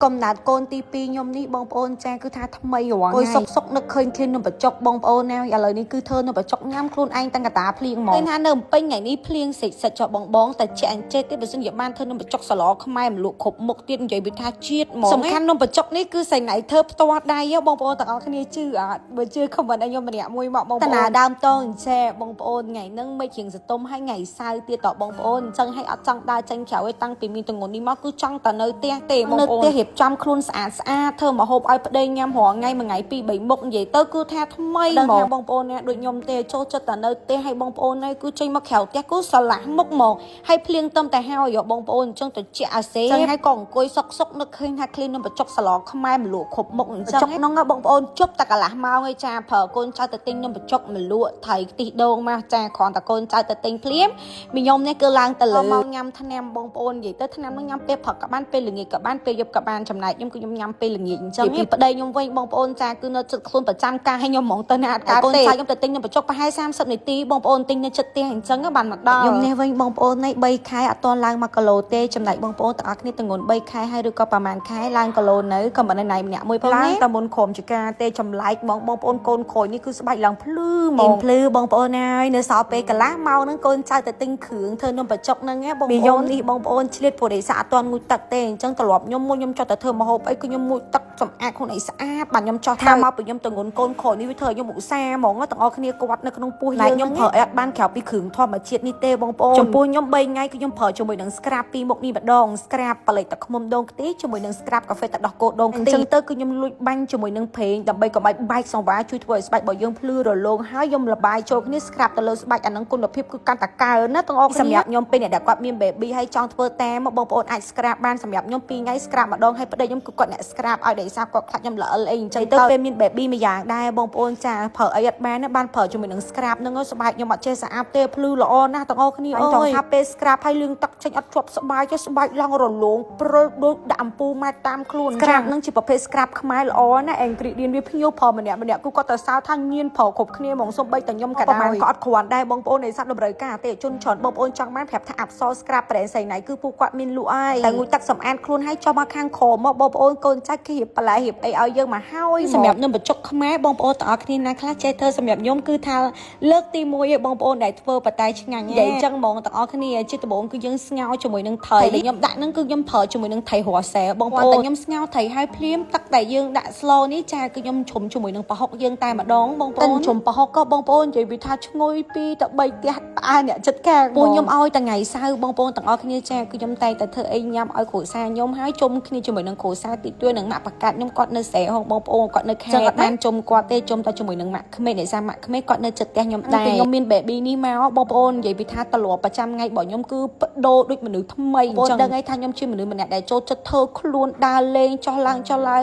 កំណត់កូនទី2ខ្ញុំនេះបងប្អូនចាគឺថាថ្មីរងហើយសុកនឹកឃើញឃ្លាននំបច្ចុកបងប្អូនណាឥឡូវនេះគឺធ្វើនំបច្ចុកញ៉ាំខ្លួនឯងតាំងកតាភ្លៀងមកឃើញថានៅពេញថ្ងៃនេះភ្លៀងសិចចុះបងតែជាអញ្ចេះទេបើសិនជាបានធ្វើនំបច្ចុកសឡខ្មែរមលក់គ្រប់មុខទៀតនិយាយវាថាជាតិហ្មងសំខាន់នំបច្ចុកនេះគឺសៃណៃធ្វើផ្ទាល់ដៃបងប្អូនទាំងអស់គ្នាជឿអត់បើជឿខមមិនឲ្យខ្ញុំម្នាក់មួយមកបងប្អូនតាណាដើមតងចែបងប្អូនថ្ងៃហ្នឹងមិនជាងសតុំហើយថ្ងៃសៅរ៍ទៀតតបងប្អូនអញ្ចឹងឲ្យអត់ចង់ដើរចេញក្រៅឲ្យតាំងពីមានទងន់នេះមកគឺចង់តែនៅផ្ទះទេបងប្អូននៅផ្ទះរៀបចំខ្លួនស្អាតធ្វើមកហូបឲ្យប្តីញ៉ាំរាល់ថ្ងៃមួយថ្ងៃ2 3មុខនិយាយទៅគឺថាថ្មីហ្មងបងប្អូនណាដូចខ្ញុំទេចូលចិត្តតែនៅផ្ទះឲ្យបងប្អូនណាគឺចេញមកក្រៅផ្ទះគឺស្រឡះមុខហ្មងហើយភ្លៀងទឹមតែហើយបងប្អូនអញ្ចឹងទៅជាអាសេចឹងហើយក៏អង្គុយសុកនឹកឃើញថាឃ្លាននំបច្ចុកសឡខ្មែរមលក់គ្រប់មុខអញ្ចឹងហ្នឹងបងប្អូនជប់តែកន្លះម៉ោងឯចាប្រើកូនចៅទៅទិញនំបច្ចុកមលក់ថៃខ្ទិះដូងមកចាគ្រាន់តែកូនចៅទៅទិញភ្លាមមីខ្ញុំនេះគឺឡើងទៅលើមកញ៉ាំថ្នាំបងប្អូននិយាយទៅថ្នាំហ្នឹងញ៉ាំពេលព្រឹកក៏បានពេលល្ងាចក៏បានពេលយប់ក៏បានចំណែកខ្ញុំគឺខ្ញុំញ៉ាំពេលល្ងាចអញ្ចឹងពីប្តីខ្ញុំវិញបងប្អូនចាគឺនៅចិត្តខ្លួនប្រចាំការឲ្យខ្ញុំហ្មងទៅណាអត់កើតទេកូនចៅខ្ញុំទៅទិញនំបច្ចុកប្រហែល30នាទីបងប្អូនទិញនៅចិត្តផ្ទះអញ្ចឹងបានមកដល់ខ្ញុំនេះវិញបងប្អូននេះ3ខែអត់ទាន់ឡើង1គីឡូទេចំណែកបងប្អូនទាំងអស់គ្នាទាំងងន់3ខែហើយឬក៏ប្រហែលខែឡើងគីឡូនៅក៏មិនណៃម្នាក់មួយផងណាតែមុនក្រុមចការទេចម្លែកបងប្អូនកូនក្រូចនេះគឺស្បែកឡើងភ្លឺហ្មងភ្លឺបងប្អូនហើយនៅសល់ពេលកន្លះម៉ោងហ្នឹងកូនចៅទៅទិញគ្រឿងធ្វើនំបច្ចុកហ្នឹងបងប្អូននេះបងប្អូនឆ្លៀតព្រោះដេសាអត់ទាន់ងូតទឹកទេអញ្ចឹងត្រឡប់ខ្ញុំមុនខ្ញុំចុះទៅធ្វើម្ហូបអីគឺខ្ញុំងូតទឹកសម្អាតខ្លួនឯងស្អាតបាទខ្ញុំចោះថាមកពីខ្ញុំទៅងន់កូនក្រូចនេះវាធ្វើឲ្យខ្ញុំឧស្សាហ៍ហ្មងទាំងអស់គ្នាគាត់នៅក្នុងពោះយើងខ្ញុំប្រើអត់បានក្រៅពីគ្រឿងធម្មជាតិនេះទេបងប្អូនចំពោះខ្ញុំ3ថ្ងៃគឺខ្ញុំប្រើជាមួយនឹង scrap ពីរមុខនេះម្ដង scrap ប៉លេតទឹកឃ្មុំដូងខ្ទិះជាមួយនឹង scrap កាហ្វេទឹកដោះគោដូងខ្ទិះអញ្ចឹងទៅគឺខ្ញុំលួចបាញ់ជាមួយនឹងប្រេងដើម្បីកុំឲ្យបែកសង្វារជួយធ្វើឲ្យស្បែករបស់យើងភ្លឺរលោងហើយខ្ញុំល្បាយចូលគ្នា scrap ទៅលើស្បែកអានឹងគុណភាពគឺកាន់តែកើណាទាំងអស់គ្នាសម្រាប់ខ្ញុំពេលអ្នកដែលគាត់មាន baby ហើយចង់ធ្វើតាមបងប្អូនអាច scrap បានសម្រាប់ខ្ញុំ2ថ្ងៃ scrap ម្ដងហើយប្តីខ្ញុំគឺគាត់អ្នក scrap ឲ្យដេសាគាត់ខ្លាចខ្ញុំល្អិលអីអញ្ចឹងទៅពេលមាន baby មួយយ៉ាងដែរបងប្អូនចាប្រើអីអត់បានបានប្រើជាមួយនឹង scrap ហ្នឹងស្បែកខ្ញុំអត់ចេះស្អាតទេភ្លឺល្អណាស់ទាំងអស់គ្នាអើយចង់ថាពេល scrap ហើយលឿងទឹកចេញអត់ជាប់ស្បែកទេស្បែកឡើងរលោងព្រុលដូចដាក់អំពូលម៉ែតាមខ្លួន scrap ហ្នឹងជាប្រភេទ scrap ខ្មែរល្អណាស់ ingredient វាភ្ញៀវប្រើម្នាក់គឺគាត់ទៅសើថាញៀនប្រើគ្រប់គ្នាហ្មងសូម្បីតែខ្ញុំក៏ដែរក៏អត់គ្រាន់ដែរបងប្អូននៃសាប់តម្រូវការអតិថិជនច្រើនបងប្អូនចង់បានប្រាប់ថាអាប់ស scrap ប្រេងសៃណៃគឺពួកគាត់មានលក់ហើយតែងូតទឹកសម្អាតខ្លួនឲ្យចុះមកខាងក្រោមមកបងប្អូនកូនចាច់គេរៀបបន្លែរៀបអីឲ្យយើងមកហើយសម្រាប់នំបច្ចុកខ្មែរបងប្អូនទាំងអស់គ្នាណាខ្លះចេះធ្វើសម្រាប់ខ្ញុំគឺថាលើកទី1ឯងបងប្អូនដែលធ្វើបតែឆ្ងាញ់និយាយអញ្ចឹងហ្មងទាំងអស់គ្នាជាដំបូងគឺយើងស្ងោរជាមួយនឹងថៃដែលខ្ញុំដាក់ហ្នឹងគឺខ្ញុំប្រើជាមួយនឹងថៃរស់សែបងប្អូនតែខ្ញុំស្ងោរថៃឲ្យភ្លាមទឹកដែលយើងដាក់ slow នេះចាគឺខ្ញុំជុំជាមួយនឹងប្រហុកយើងតែម្ដងបងប្អូនជុំប្រហុកក៏បងប្អូននិយាយវាថាឈ្ងុយ2ទៅ3ផ្ទះផ្អើអ្នកចិត្តការពួកខ្ញុំឲ្យតែថ្ងៃសៅរ៍បងប្អូនទាំងអស់គ្នាចាគឺខ្ញុំតែធ្វើអីញ៉ាំឲ្យគ្រួសារខ្ញុំហើយជុំគ្នាជាមួយនឹងគ្រួសារទីទួយនឹងម៉ាក់បកាត់ខ្ញុំគាត់នៅស្រែហងបងប្អូនគាត់នៅខេត្តអត់បានជុំគាត់ទេជុំតែជាមួយនឹងម៉ាក់ក្មេកអ្នកសាម៉ាក់ក្មេកគាត់នៅចិត្តផ្ទះខ្ញុំដែរខ្ញុំមាន baby នេះមកបងប្អូននិយាយពីថាតលបប្រចាំថ្ងៃរបស់ខ្ញុំគឺបដូរដូចមនុស្សថ្មីអញ្ចឹងដឹងហើយថាខ្ញុំជាមនុស្សម្នាក់ដែលចូលចិត្តធ្វើខ្លួនដើរលេងចុះឡើ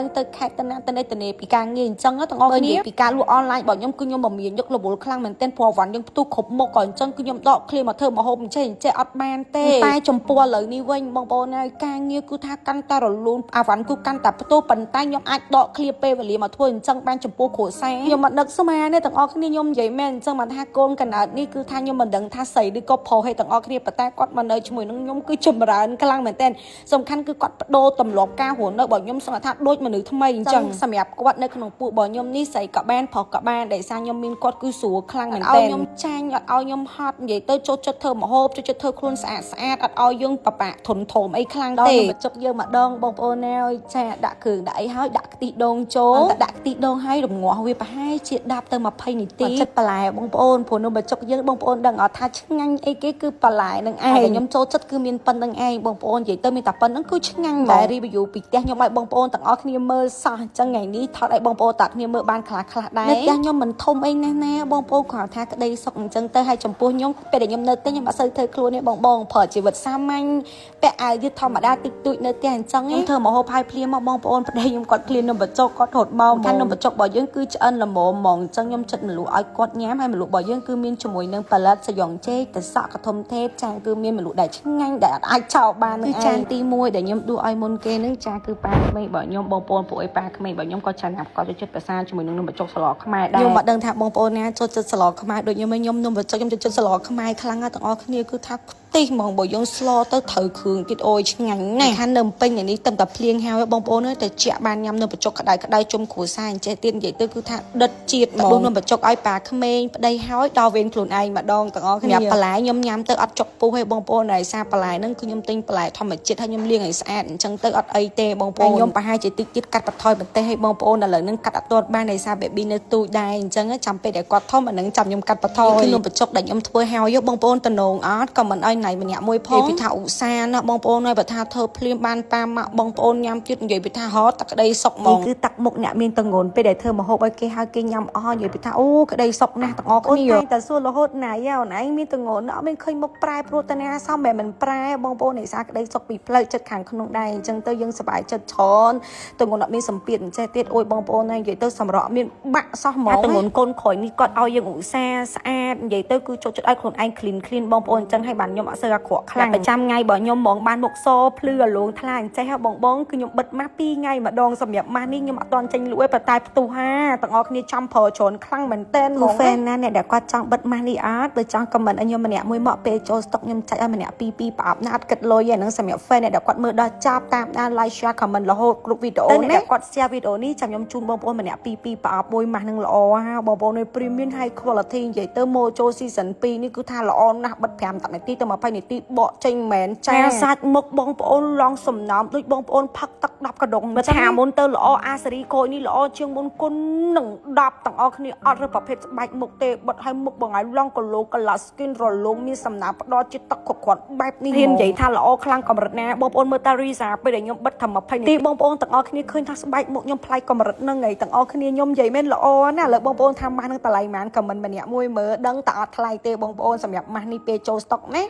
ងទៅខេត្តទៅណាពីការងារអញ្ចឹងទាំងអស់គ្នាពីការលក់អនឡាញរបស់ខ្ញុំគឺខ្ញុំមិនមានយករវល់ខ្លាំងមែនទែនព្រោះវ៉ាន់យើងផ្ទុះគ្រប់មុខក៏អញ្ចឹងគឺខ្ញុំដកឃ្លាមកធ្វើម្ហូបអញ្ចេះអត់បានទេតែចំពោះឥឡូវនេះវិញបងប្អូនហើយការងារគឺថាកាន់តែរលូនអាវ៉ាន់គឺកាន់តែផ្ទុះប៉ុន្តែខ្ញុំអាចដកឃ្លាពេលវេលាមកធ្វើអញ្ចឹងបានចំពោះគ្រួសារខ្ញុំមិនដឹកស្មាទេទាំងអស់គ្នាខ្ញុំនិយាយមែនអញ្ចឹងមិនថាកូនកណើតនេះគឺថាខ្ញុំមិនដឹងថាស្រីឬក៏ប្រុសឲ្យទាំងអស់គ្នាប៉ុន្តែគាត់មកនៅជាមួយនឹងខ្ញុំគឺចម្រើនខ្លាំងមែនទែនសំខាន់គឺគាត់បដូរទម្លាប់ការរស់នៅរបស់ខ្ញុំសង្ឃថាដូចមនុស្សថ្មីអញ្ចឹងសម្រាប់គាត់នៅក្នុងពួករបស់ខ្ញុំនេះស្រីក៏បានប្រុសក៏បានដែលសារខ្ញុំមានគាត់គឺស្រួលខ្លាំងមែនទែនឲ្យខ្ញុំចាញ់អត់ឲ្យខ្ញុំហត់និយាយទៅចូលចិត្តធ្វើម្ហូបចូលចិត្តធ្វើខ្លួនស្អាតអត់ឲ្យយើងប្របាក់ធំធំអីខ្លាំងទេបច្ចុកយើងម្ដងបងប្អូនណាអើយចាដាក់គ្រឿងដាក់អីហើយដាក់ខ្ទិះដូងចូលដាក់ខ្ទិះដូងហើយរងាស់វាប្រហែលជា10ទៅ20នាទីចិត្តបន្លែបងប្អូនព្រោះនំបច្ចុកយើងបងប្អូនដឹងអត់ថាឆ្ងាញ់អីគេគឺបន្លែនឹងឯងខ្ញុំចូលចិត្តគឺមានប៉ុណ្្នឹងឯងបងប្អូននិយាយទៅមានតែប៉ុណ្្នឹងគឺឆ្ងាញ់តែ review ពីផ្ទះខ្ញុំឲ្យបងប្អូនទាំងអស់គ្នាមើលសោះអញ្ចឹងថ្ងៃនេះថតឲ្យបងប្អូនតាគ្នាមើលបានខ្លះដែរផ្ទះខ្ញុំមិនធំអីណាបងប្អូនគាត់ថាក្តីសុខអញ្ចឹងទៅឲ្យចំពោះខ្ញុំពេលដែលខ្ញុំនៅផ្ទះខ្ញុំអត់សូវធ្វើខ្លួនទេបងប្រើជីវិតសាមញ្ញពាក់អាវយឺតធម្មតាតិចតួចនៅផ្ទះអញ្ចឹងខ្ញុំធ្វើម្ហូបឲ្យភ្លាមមកបងប្អូនប្តី ខ្ញុំគាត់ឃ្លាននំបញ្ចុកគាត់រត់មកថានំបញ្ចុករបស់យើងគឺឆ្អិនល្មមហ្មងអញ្ចឹងខ្ញុំចិត្តម្លូឲ្យគាត់ញ៉ាំហើយម្លូរបស់យើងគឺមានជាមួយនឹងប៉ាឡាត់សាយ៉ុងចេកទៅសក់កធំទេពចាគឺមានម្លូដែលឆ្ងាញ់ដែលអាចចោលបានគឺចានទី1ដែលខ្ញុំដួសឲ្យមុនគេនឹងចាគឺប៉ាក្មេងរបស់ខ្ញុំបងប្អូនពួកឯប៉ាក្មេងរបស់ខ្ញុំក៏ចាញ់ណាស់គាត់ចូលចិត្តភាសាជាមួយនឹងនំបញ្ចុកស្លខ្មែរដែរខ្ញុំមិនដឹងថាបងប្អូនណាចូលចិត្តស្លខ្មែរដូចខ្ញុំនំបញ្ចុកខ្ញុំចូលចិត្តស្លខ្មែរខ្លាំងណាស់ទាំងអស់គ្នាគឺថាទីហ្មងបើយើងស្លទៅត្រូវគ្រឿងទៀតអូយឆ្ងាញ់ណាស់ខាងនៅពេញនេះតែតែភ្លៀងហើយបងប្អូនអើយតែជាក់បានញ៉ាំនំបញ្ចុកក្តៅក្តៅជុំគ្រួសារអញ្ចេះទៀតនិយាយទៅគឺថាដិតជាតិហ្មងនំបញ្ចុកឲ្យប៉ាក្មេងប្តីហើយដល់វេនខ្លួនឯងម្ដងទាំងអស់គ្នាបន្លែខ្ញុំញ៉ាំទៅអត់ចុកពុះទេបងប្អូនហើយសារបន្លែហ្នឹងគឺខ្ញុំទិញបន្លែធម្មជាតិហើយខ្ញុំលាងឲ្យស្អាតអញ្ចឹងទៅអត់អីទេបងប្អូនខ្ញុំប្រហែលជាតិចទៀតកាត់បន្ថយបន្តិចឲ្យបងប្អូនឥឡូវហ្នឹងកាត់អត់ទាន់បានដោយសារ baby នៅទូចដែរអញ្ចឹងចាំពេលដែលគាត់ធំអាហ្នឹងចាំខ្ញុំកាត់បន្ថយគឺនំបញ្ចុកដែលខ្ញុំធ្វើហើយបងប្អូនតំណងអត់ក៏មិនឲ្យណៃម្នាក់មួយផងពីថាឧស្សាហ៍ណាបងប្អូនហើយបើថាធ្វើភ្លាមបានប៉ាម៉ាក់បងប្អូនញ៉ាំទៀតនិយាយពីថាហត់តែក្តីសុកហ្មងគឺតាក់មុខអ្នកមានតងន់ពេលដែលធ្វើម្ហូបឲ្យគេហើយគេញ៉ាំអស់និយាយពីថាអូក្តីសុកណាស់ទាំងអស់គ្នាអូនតែសួររហូតណាយអូនឯងមានតងន់អត់មានឃើញមុខប្រែព្រោះតាណាសមមិនប្រែបងប្អូនឯសារក្តីសុកពីផ្លូវចិត្តខាងក្នុងដែរអញ្ចឹងទៅយើងសប្បាយចិត្តច្រើនតងន់អត់មានសម្ពាធអញ្ចេះទៀតអូយបងប្អូនឯងនិយាយទៅសម្រក់មានបាក់សោះហ្មងតងន់កូនក្រោយនេះគាត់ឲ្យយើងឧស្សាហ៍ស្អាតនិយាយទៅគឺចូលចិត្តឲ្យខ្លួនឯង clean បងប្អូនអញ្ចឹងឲ្យបានខ្ញុំអត់សូវអាក្រក់ខ្លាំងប្រចាំថ្ងៃបើខ្ញុំហ្មងបានមុខសភ្លឺអាលងថ្លាអញ្ចេះបងគឺខ្ញុំបិទម៉ាស់2ថ្ងៃម្ដងសម្រាប់ម៉ាស់នេះខ្ញុំអត់ទាន់ចេញលក់ទេប៉ុន្តែផ្ទុះហាទាំងអស់គ្នាចាំប្រើច្រើនខ្លាំងមែនតើហ្មងហ្វេនណាអ្នកដែលគាត់ចង់បិទម៉ាស់នេះអត់បើចង់ comment ឲ្យខ្ញុំម្នាក់មួយមកពេលចូលស្តុកខ្ញុំចាច់ឲ្យម្នាក់2ប្រអប់ណាអត់គិតលុយទេហ្នឹងសម្រាប់ fan អ្នកដែលគាត់មើលដល់ចប់តាមដាន like share comment រហូតគ្រប់វីដេអូណាគាត់ share វីដេអូនេះចាំខ្ញុំជូនបងប្អូនម្នាក់2ប្រអប់មួយម៉ាស់នឹងល្អហាបងប្អូននៅ premium high quality និយាយទៅ Mojo season 2នេះគឺថាល្អណាស់បិទ5 10នាទីទៅ20នាទីបកចេញមែនចាសាច់មុខបងប្អូនឡងសំណោមដូចបងប្អូនផឹកទឹក10កដុងបើថាមុនទៅល្អអាសេរីក្រូចនេះល្អជាងមុនគុណនឹង10ទាំងអស់គ្នាអត់ឬប្រភេទស្បែកមុខទេបិទឲ្យមុខបងឲ្យឡងគីឡូ color skin រលោងមានសំណើមផ្ដល់ជាតិទឹកគ្រប់គ្រាន់បែបនេះហ៊ាននិយាយថាល្អខ្លាំងកម្រិតណាបងប្អូនមើលតារីសាពេលដែលខ្ញុំបិទថា20នាទីបងប្អូនទាំងអស់គ្នាឃើញថាស្បែកមុខខ្ញុំប្លែកកម្រិតហ្នឹងឯងទាំងអស់គ្នាខ្ញុំនិយាយមែនល្អណាស់លើបងប្អូនថាម៉ាស់នឹងតម្លៃប៉ុន្មានខមមិនម្នាក់មួយមើលដឹងតែអត់ថ្លៃទេបងប្អូនសម្រាប់ម៉ាស់នេះពេលចូលស្តុកណា